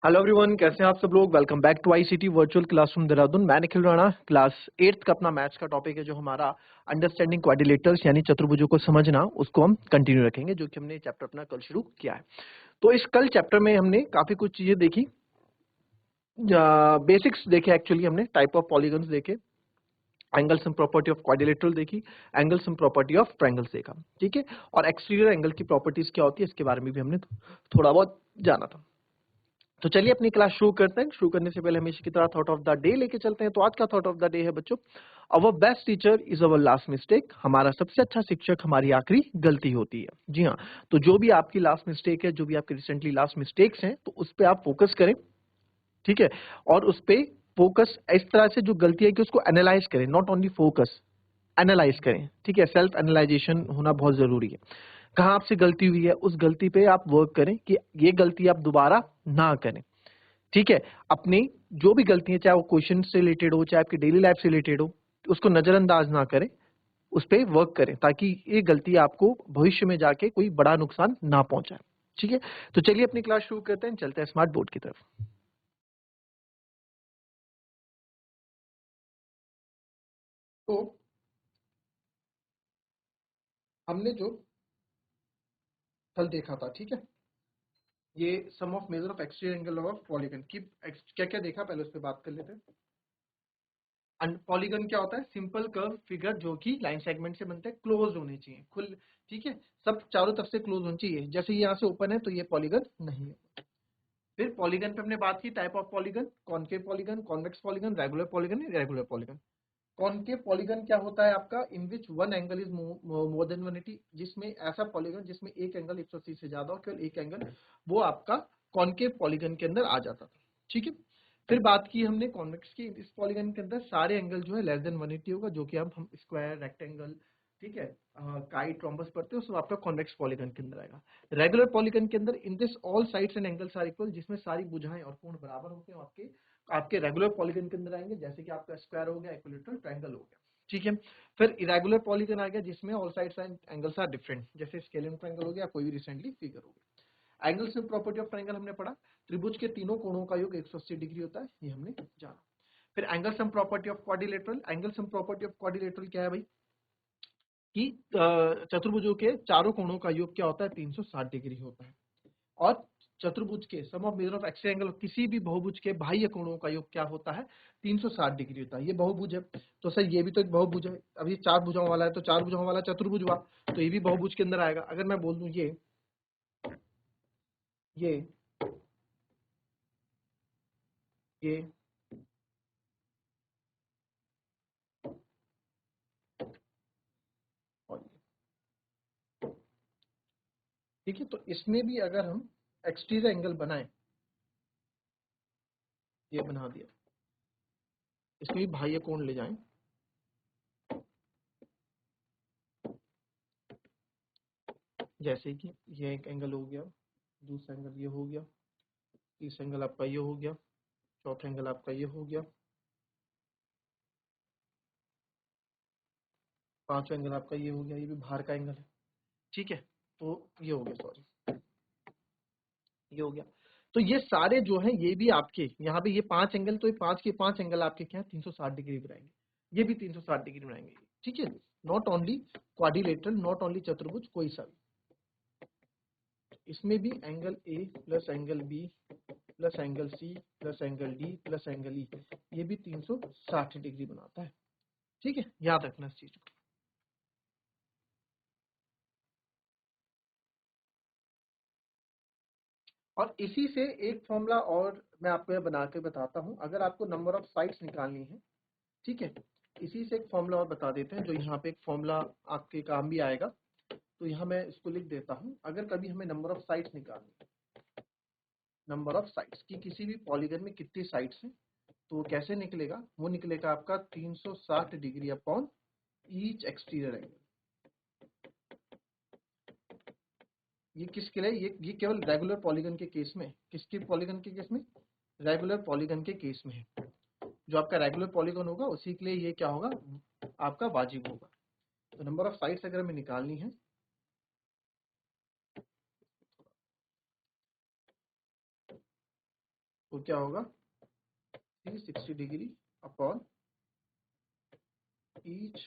Hello everyone, कैसे हैं आप सब लोग। Welcome back to ICT virtual classroom Dehradun. मैं निखिल राणा। क्लास 8th का अपना मैथ्स का टॉपिक है जो हमारा अंडरस्टैंडिंग क्वाड्रिलेटरल्स यानी चतुर्भुजों को समझना, उसको हम कंटिन्यू रखेंगे, जो कि हमने चैप्टर अपना कल शुरू किया है। तो इस कल चैप्टर में हमने काफी कुछ चीजें देखी, बेसिक्स देखे, एक्चुअली हमने टाइप ऑफ पॉलीगन्स देखे, angles and property of quadrilateral देखी, angles and property of triangles देखा, ठीक है। और एक्सटीरियर एंगल की प्रॉपर्टीज क्या होती है इसके बारे में भी हमने थोड़ा बहुत जाना था। तो चलिए अपनी क्लास शुरू करते हैं। शुरू करने से पहले हमेशा की तरह थॉट ऑफ द डे लेके चलते हैं। तो आज का थॉट ऑफ द डे है बच्चों, our best teacher is our last mistake. हमारा सबसे अच्छा शिक्षक हमारी आखिरी गलती होती है। जी हाँ, तो जो भी आपकी लास्ट मिस्टेक है, जो भी आपकी रिसेंटली लास्ट मिस्टेक्स हैं, तो उस पर आप फोकस करें, ठीक है। और उस पर फोकस इस तरह से, जो गलती है कि उसको एनालाइज करें, नॉट ओनली फोकस, एनालाइज करें, ठीक है। सेल्फ एनालाइजेशन होना बहुत जरूरी है। कहाँ आपसे गलती हुई है, उस गलती पे आप वर्क करें कि ये गलती आप दोबारा ना करें, ठीक है। अपनी जो भी गलती है, चाहे वो क्वेश्चन से रिलेटेड हो, चाहे आपकी डेली लाइफ से रिलेटेड हो, उसको नजरअंदाज ना करें, उस पर वर्क करें, ताकि ये गलती आपको भविष्य में जाके कोई बड़ा नुकसान ना पहुंचाए, ठीक है। तो चलिए अपनी क्लास शुरू करते हैं, चलते हैं स्मार्ट बोर्ड की तरफ। तो हमने जो कल देखा था, ठीक है, ये sum of measure of exterior angle of polygon की क्या क्या देखा, पहले उस पर बात कर लेते हैं। पॉलीगन क्या होता है? सिंपल कर्व फिगर जो कि लाइन सेगमेंट से बनते हैं, क्लोज होने चाहिए, खुल, ठीक है, सब चारों तरफ से क्लोज होनी चाहिए। जैसे ये यहाँ से ओपन है तो ये पॉलीगन नहीं है। फिर पॉलीगन पे हमने बात की type of polygon, concave polygon, convex polygon, regular polygon, irregular polygon. Concave polygon क्या होता है आपका? In which one angle is more than 180, जिसमें ऐसा पॉलीगन जिसमें एक एंगल 180 से ज्यादा हो, केवल एक एंगल, वो आपका कॉनकेव पॉलीगन के अंदर आ जाता था, ठीक है। फिर बात की हमने कॉन्वेक्स की। इस पॉलीगन के अंदर सारे एंगल जो है लेस देन 180 होगा, जो कि अब हम स्क्वायर, रेक्टेंगल, ठीक है, काइट, ट्रॉम्बस पढ़ते हो, सब आपका कॉन्वेक्स पॉलीगन के अंदर आएगा। रेगुलर पॉलीगन के अंदर in this all sides and angles are equal, जिसमें सारी भुजाएं और कोण बराबर होते हैं, आपके आपके रेगुलर पॉलीगन के अंदर आएंगे, जैसे कि आपका स्क्वायर हो गया, इक्विलेटरल ट्रायंगल हो गया, ठीक है। फिर इरेगुलर पॉलीगन आ गया, जिसमें all sides and angles are different, जैसे स्केलियन ट्रायंगल हो गया, कोई भी रिसेंटली फिगर हो गया। एंगल्स में प्रॉपर्टी ऑफ ट्रायंगल हमने पढ़ा, त्रिभुज के तीनों कोणों का योग 180 डिग्री होता है, ये हमने जाना। फिर angle sum property of quadrilateral. Angle sum property of quadrilateral क्या है भाई? कि चतुर्भुजों के चारों कोणों का योग क्या होता है? 360 डिग्री होता है। और चतुर्भुज के sum of measure of extra angle, किसी भी बहुभुज के बाह्य कोणों का योग क्या होता है? 360 डिग्री होता है। ये बहुभुज है, तो सर ये भी तो एक बहुभुज है। अब ये चार भुजाओं वाला है, तो चार भुजाओं वाला चतुर्भुज हुआ, तो ये भी बहुभुज के अंदर आएगा। अगर मैं बोल दूं ये ये और ठीक है, तो इसमें भी अगर हम एक्सटीरियर एंगल बनाए, ये बना दिया, इसमें भी बाह्य कोण ले जाएं, जैसे कि ये एक एंगल हो गया, दूसरा एंगल ये हो गया, तीसरा एंगल आपका ये हो गया, चौथा एंगल आपका ये हो गया, पांचवा एंगल आपका ये हो गया, ये भी बाहर का एंगल है, ठीक है। तो ये हो गया, सॉरी, ये हो गया। तो ये सारे जो हैं, ये भी आपके यहाँ पे ये पांच एंगल, तो ये पांच के पांच एंगल आपके क्या है? 360 डिग्री बनाएंगे, ये भी 360 डिग्री बनाएंगे, ठीक है। Not only quadrilateral, not only चतुर्भुज, कोई सा भी, इसमें भी angle A plus angle B plus angle C plus angle D plus angle E, ये भी 360 डिग्री बनाता है, ठीक है। याद रखना इस चीज को। और इसी से एक फॉर्मूला और मैं आपको ये बना के बताता हूं, अगर आपको नंबर ऑफ साइड्स निकालनी है, ठीक है, इसी से एक फॉर्मूला और बता देते हैं, जो यहाँ पे एक फॉर्मूला आपके काम भी आएगा। तो यहाँ मैं इसको लिख देता हूँ, अगर कभी हमें नंबर ऑफ साइड्स निकालनी है, नंबर ऑफ साइड्स की किसी भी पॉलीगन में कितनी साइड्स हैं, तो कैसे निकलेगा? वो निकलेगा आपका 360 degree upon each exterior angle. ये किसके लिए? ये केवल रेगुलर पॉलीगन के केस में। किसके पॉलीगन के केस में? रेगुलर पॉलीगन के केस में है। जो आपका रेगुलर पॉलीगन होगा उसी के लिए ये क्या होगा? आपका वाजिब होगा। तो नंबर ऑफ साइड्स अगर हमें निकालनी है, तो क्या होगा 360 degree upon each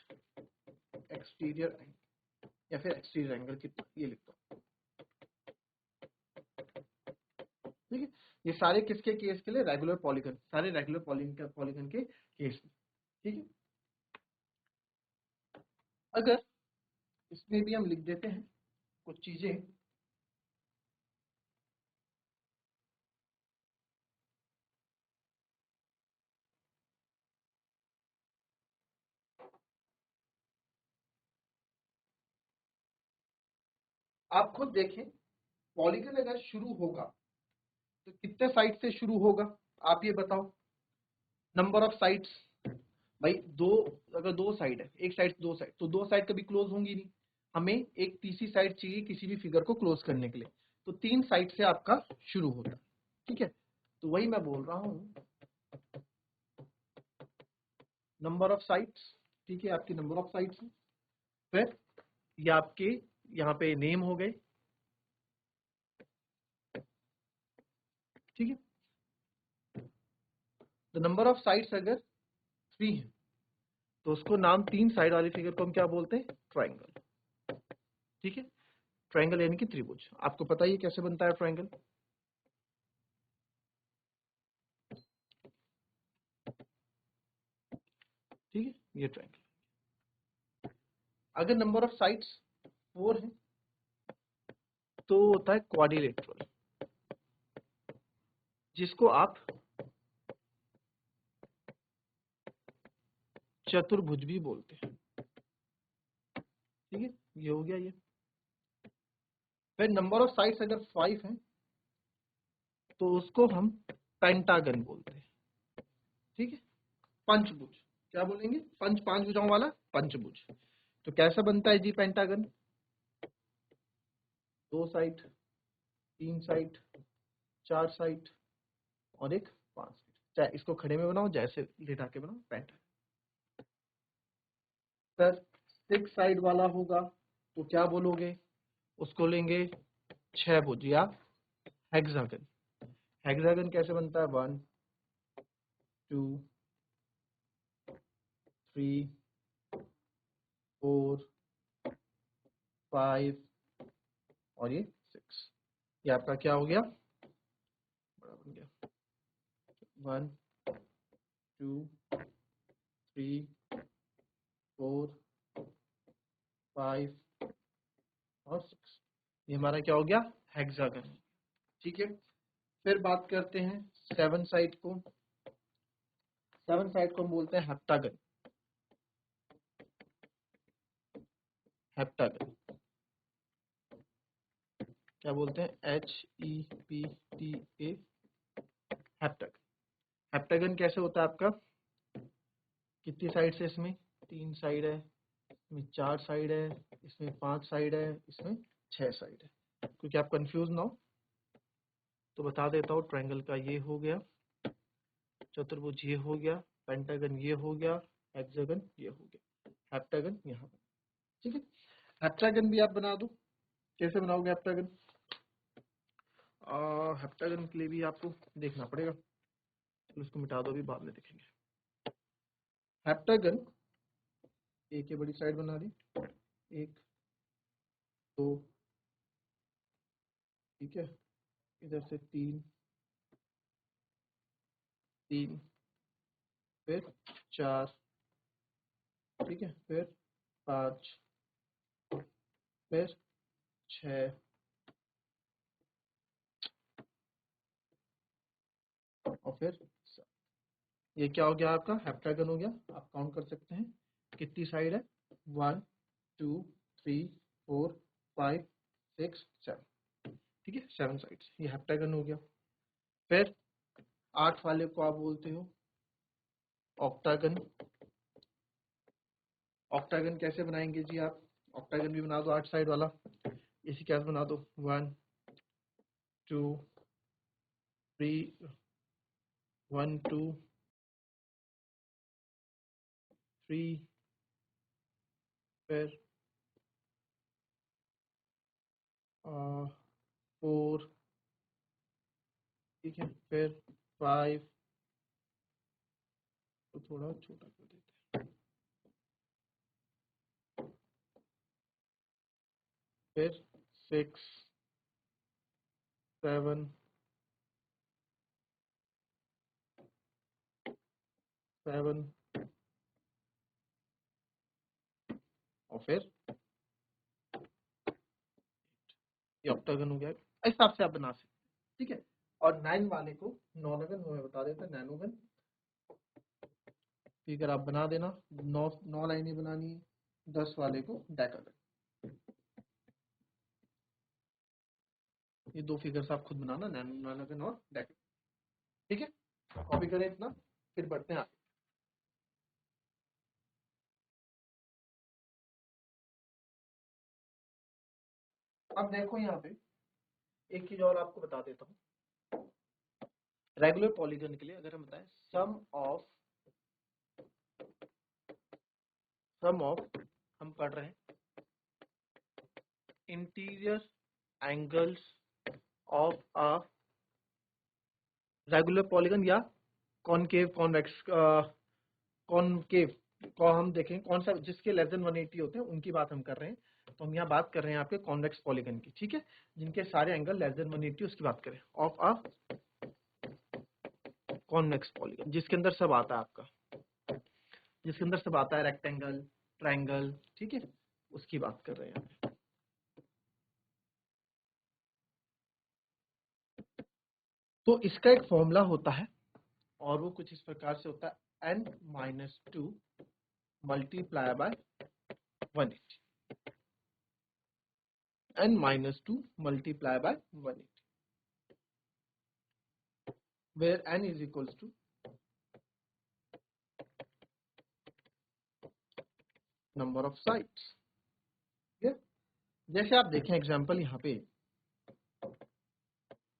exterior angle या फिर एक्सटीरियर एंगल कितना, ये लिखता हूँ। ठीक है, ये सारे किसके केस के लिए? रेगुलर पॉलीगन, सारे रेगुलर पॉलीगन के केस में। ठीक है, अगर इसमें भी हम लिख देते हैं कुछ चीजें, आप खुद देखें पॉलीगन अगर शुरू होगा तो कितने साइड से शुरू होगा, आप ये बताओ। नंबर ऑफ साइड्स, भाई दो, अगर दो साइड है, एक साइड दो साइड, तो दो साइड कभी क्लोज होंगी नहीं, हमें एक तीसरी साइड चाहिए किसी भी फिगर को क्लोज करने के लिए, तो तीन साइड से आपका शुरू होता है। ठीक है, तो वही मैं बोल रहा हूँ, नंबर ऑफ साइड्स। ठीक है, आपकी नंबर ऑफ साइड्स है, फिर ये आपके यहाँ पे नेम हो गए। ठीक है, तो नंबर ऑफ साइड्स अगर 3 है तो उसको नाम, तीन साइड वाली फिगर को हम क्या बोलते हैं? ट्राइंगल। ठीक है, ट्राइंगल यानी कि त्रिभुज। आपको पता ही है कैसे बनता है ट्राइंगल। ठीक है, ये ट्राइंगल। अगर नंबर ऑफ साइड्स 4 है तो होता है क्वाड्रिलेटरल, जिसको आप चतुर्भुज भी बोलते हैं। ठीक है, ये हो गया ये। फिर नंबर ऑफ साइड्स अगर 5 है तो उसको हम पेंटागन बोलते हैं। ठीक है, पंचभुज, क्या बोलेंगे? पांच भुजाओं वाला पंचभुज। तो कैसा बनता है जी पेंटागन? दो साइड, तीन साइड, चार साइड और एक 5 साइड। चाहे इसको खड़े में बनाओ, जैसे लेटा के बनाओ, पेंटागन। सर 6 साइड वाला होगा तो क्या बोलोगे? उसको लेंगे 6 भुज या हेक्सागन। हेक्सागन कैसे बनता है? 1 2 3 4 5 और ये 6। ये आपका क्या हो गया? बड़ा बन गया। 1 2 3 4 5 और 6, ये हमारा क्या हो गया? हेक्सागन। ठीक है, फिर बात करते हैं 7 साइड को। 7 साइड को हम बोलते हैं हेप्टागन। हेप्टागन क्या बोलते हैं? HEPTA, heptagon. हेप्टागन कैसे होता है आपका? कितनी साइड है इसमें? 3 साइड है, इसमें 4 साइड है, इसमें 5 साइड है, इसमें 6 साइड है। क्योंकि आप कंफ्यूज ना हो तो बता देता हूँ, ट्रायंगल का ये हो गया, चतुर्भुज ये हो गया, पेंटागन ये हो गया, हेक्सागन ये हो गया, हेप्टागन यहाँ। ठीक है, हेप्टागन भी आप बना दो। कैसे बनाओगे हेप्टागन? हेप्टागन के लिए भी आपको देखना पड़ेगा, चलो इसको मिटा दो, अभी बाद में देखेंगे। हेप्टागन, एक ये बड़ी साइड बना दी, एक दो, ठीक है, इधर से तीन, तीन, फिर 4, ठीक है, फिर 5, फिर 6 और फिर 7। ये क्या हो गया? आपका हेप्टागन हो गया। आप काउंट कर सकते हैं कितनी साइड है? 1 2 3 4 5 6 7। ठीक है, 7 साइड्स, ये हेप्टागन हो गया। फिर 8 वाले को आप बोलते हो ऑक्टागन। ऑक्टागन कैसे बनाएंगे जी आप? ऑक्टागन भी बना दो 8 साइड वाला, इसी कैसे बना दो, 1 2 3 1 2 3, फिर 4, ठीक है, फिर 5 तो थोड़ा छोटा कर देते हैं, फिर 6 7 7 और फिर ये ऑक्टागन हो गया। इस हिसाब से आप बना सकते हैं, ठीक है। और 9 वाले को नॉनगन मैं बता देता, नैनोगन फिगर आप बना देना। 9 लाइनें बनानी है। 10 वाले को डेकागन। ये 2 फिगर्स आप खुद बनाना, नैनोगन और डेकागन, ठीक है। कॉपी करें इतना, फिर बढ़ते हैं आगे। अब देखो यहाँ पे एक चीज और आपको बता देता हूँ। रेगुलर पॉलीगन के लिए अगर हम बताएं सम ऑफ हम पढ़ रहे हैं interior angles of a regular polygon या कॉनकेव कॉन्वेक्स कॉनकेव को हम देखें कौन सा जिसके लेस देन 180 होते हैं उनकी बात हम कर रहे हैं। तो हम यहाँ बात कर रहे हैं आपके कॉन्वेक्स पॉलीगन की, ठीक है, जिनके सारे एंगल लेस देन 180 उसकी बात करें। ऑफ अ कॉन्वेक्स पॉलीगन जिसके अंदर सब आता है आपका, जिसके अंदर सब आता है रेक्टेंगल, ट्रायंगल, ठीक है, उसकी बात कर रहे हैं। तो इसका एक फॉर्मूला होता है और वो कुछ इस प्रकार से होता है n-2 multiply by 180, n-2 multiply by 180, where n is equals to number of sides। जैसे आप देखें एग्जांपल यहाँ पे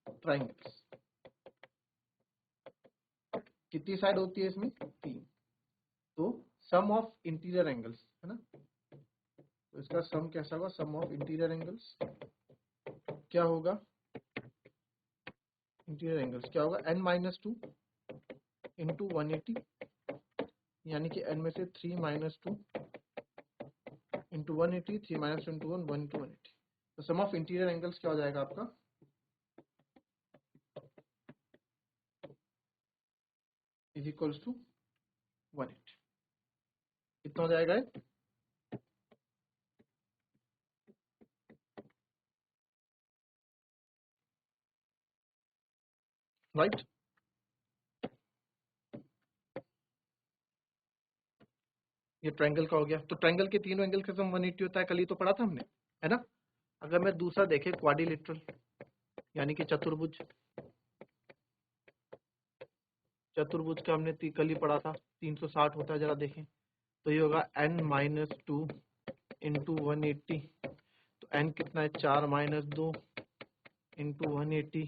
ट्रायंगल्स, कितनी साइड होती है इसमें? 3। तो सम ऑफ इंटीरियर एंगल्स है ना, तो इसका सम कैसा होगा? सम ऑफ इंटीरियर एंगल्स क्या होगा? इंटीरियर एंगल्स क्या होगा? n-2 इंटू 180, यानी कि n में से 3-2 इंटू 180, 3-2 इंटू 1 1 इंटू 180। तो सम ऑफ इंटीरियर एंगल्स क्या हो जाएगा आपका? Is equals to 180। कितना हो जाएगा? राइट। ये ट्रायंगल का हो गया। तो ट्रायंगल के तीनों एंगल का सम 180 होता है, कल ही तो पढ़ा था हमने, है ना। अगर मैं दूसरा देखे क्वाड्रिलेटरल यानी कि चतुर्भुज, चतुर्भुज का हमने कल ही पढ़ा था, 360 होता है, जरा देखें। तो ये होगा n-2 इंटू 180। तो n कितना है? 4-2 इंटू 180।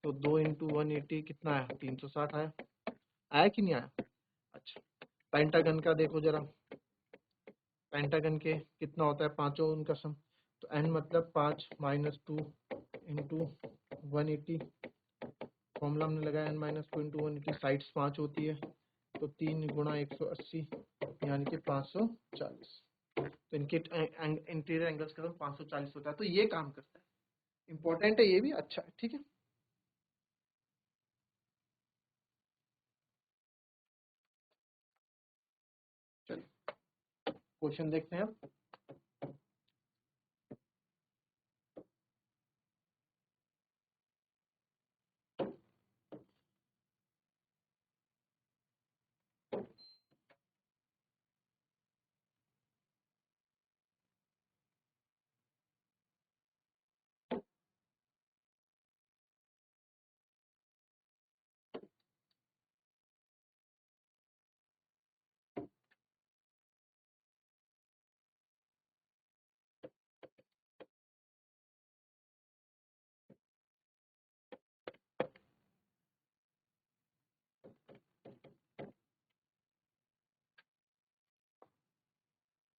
तो 2 इंटू 180 कितना आया? 360 आया। आया कि नहीं आया? अच्छा, पेंटागन का देखो जरा, पेंटागन के कितना होता है? पांचों उनका सम। तो n मतलब 5-2 इंटू 180। फॉर्मूला हमने लगाया n-2 इंटू 180, साइड्स 5 होती है, तो 3 गुणा 180 यानी कि 540। तो इनके इंटीरियर एंगल्स का 540 होता है। तो ये काम करता है, इंपॉर्टेंट है, ये भी अच्छा है, ठीक है। चलिए क्वेश्चन देखते हैं अब।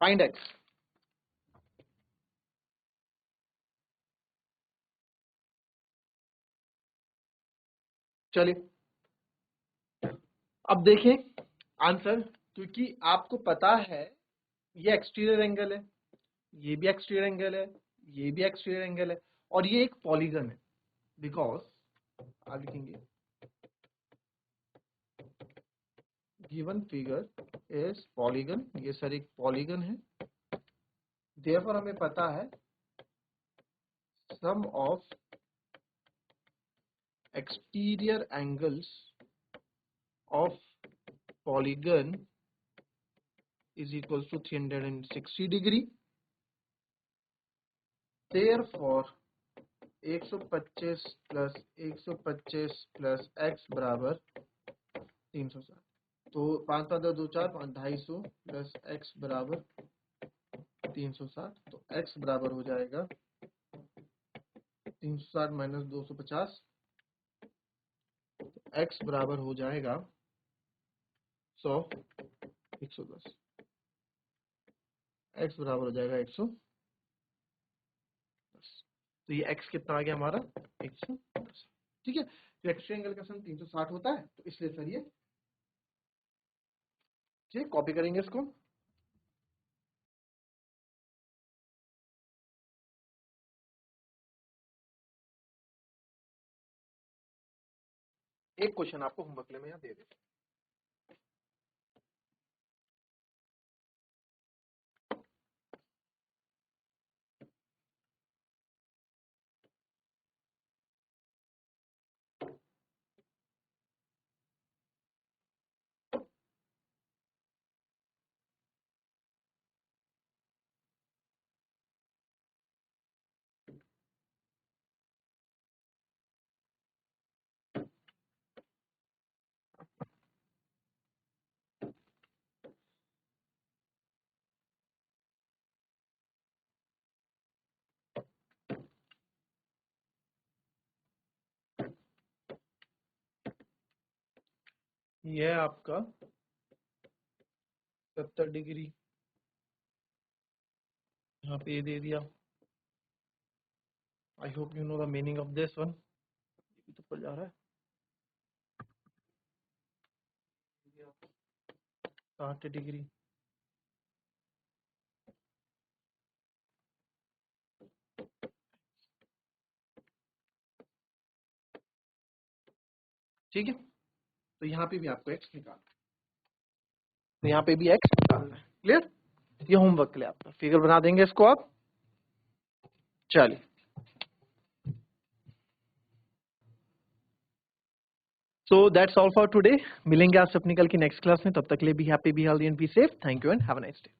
Find x. चलिए अब देखें आंसर, क्योंकि आपको पता है ये एक्सटीरियर एंगल है, ये भी एक्सटीरियर एंगल है, ये भी एक्सटीरियर एंगल है, और ये एक पॉलीगन है, बिकॉज आप लिखेंगे गिवन फिगर इज पॉलीगन, ये सर एक पॉलीगन है, देयरफॉर हमें पता है sum of exterior angles of polygon is equals to 360 degree, therefore 125 plus 125 plus x बराबर 360, तो 5 5 2 4 250 प्लस x बराबर 360, तो x बराबर हो जाएगा 360 माइनस 250, तो x बराबर हो जाएगा 100 110, x बराबर हो जाएगा 110, तो ये x कितना आ गया हमारा 110, ठीक है। तो एक्स एंगल का सन 360 होता है, तो इसलिए सर ये ठीक, कॉपी करेंगे इसको। एक क्वेश्चन आपको होमवर्क में यहाँ दे दे, ये है आपका 70 डिग्री, यहाँ पे ये दे दिया। I hope you know the meaning of this one, ये भी तो पड़ जा रहा है 60 डिग्री, ठीक है। तो यहाँ पे भी आपको x निकालना है, तो यहाँ पे भी x निकालना है, क्लियर। ये होमवर्क के लिए आपका फिगर बना देंगे इसको आप, चलिए। So that's all for today, मिलेंगे आपसे अपनी कल की नेक्स्ट क्लास में, तब तक के लिए be happy, be healthy and be safe. Thank you and have a nice day.